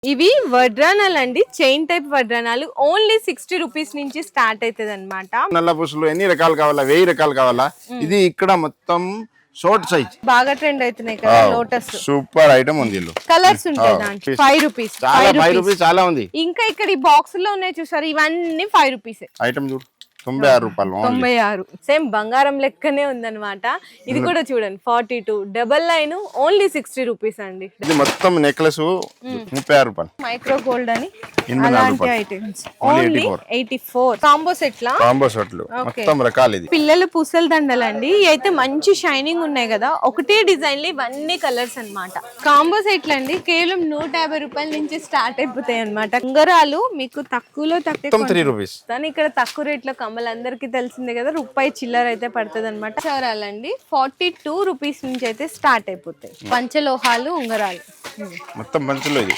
ఇవి వడ్రానాలు అండి, chain type వడ్రానాలు. Only 60 rupees నుంచి స్టార్ట్ అవుతుంది అనమాట. నల్ల పూసలు ఎన్ని రకాలు కావాలా? 1000 రకాలు కావాలా? ఇది ఇక్కడ మొత్తం షార్ట్ సైజ్ బాగా ట్రెండ్ అవుతున్నాయి కదా లోటస్. సూపర్ ఐటమ్ ఉంది. కలర్స్ ఉంటాయి దాంట్లో. 5 రూపీస్, 5 రూపీస్ చాలా ఉంది. ఇంకా ఇక్కడ ఈ బాక్స్ లో ఉన్నాయి చూసారు, ఇవన్నీ 5 రూపీస్. ఐటమ్ చూడు 96 రూపాయలు. 96 సేమ్ బంగారం లెక్కనే ఉందన్నమాట. ఇది కూడా చూడండి 42 డబల్ లైన్ ఓన్లీ 60 రూపీస్ అండి. ఇది మొత్తం నెక్లెస్ 36 రూపాయలు. మైక్రో గోల్డ్ అని 84 అలాంటి రూపాయలు. Items only 84. కాంబో సెట్ లా కాంబో సెట్లు మొత్తం రకాలు. ఇది పిల్లలు పూసల దండలండి. ఇవి అయితే మంచి షైనింగ్ ఉన్నాయి కదా, ఒకటే డిజైన్ లో ఇవన్నీ కలర్స్ అన్నమాట. కాంబో సెట్లు అండి కేవలం 150 రూపాయల నుంచి స్టార్ట్ అయిపోతాయి అన్నమాట. ఉంగరాలు మీకు తక్కువలో తక్కువ 3 రూపీస్. కానీ ఇక్కడ తక్కువ రేట్ లో అందరికి తెలిసిందే కదా, రూపాయి చిల్లర అయితే పడుతుంది అనమాట. చవరాలండి 42 రూపీస్ నుంచి అయితే స్టార్ట్ అయిపోతాయి. పంచలోహాలు ఉంగరాలు మొత్తం పంచులో ఇది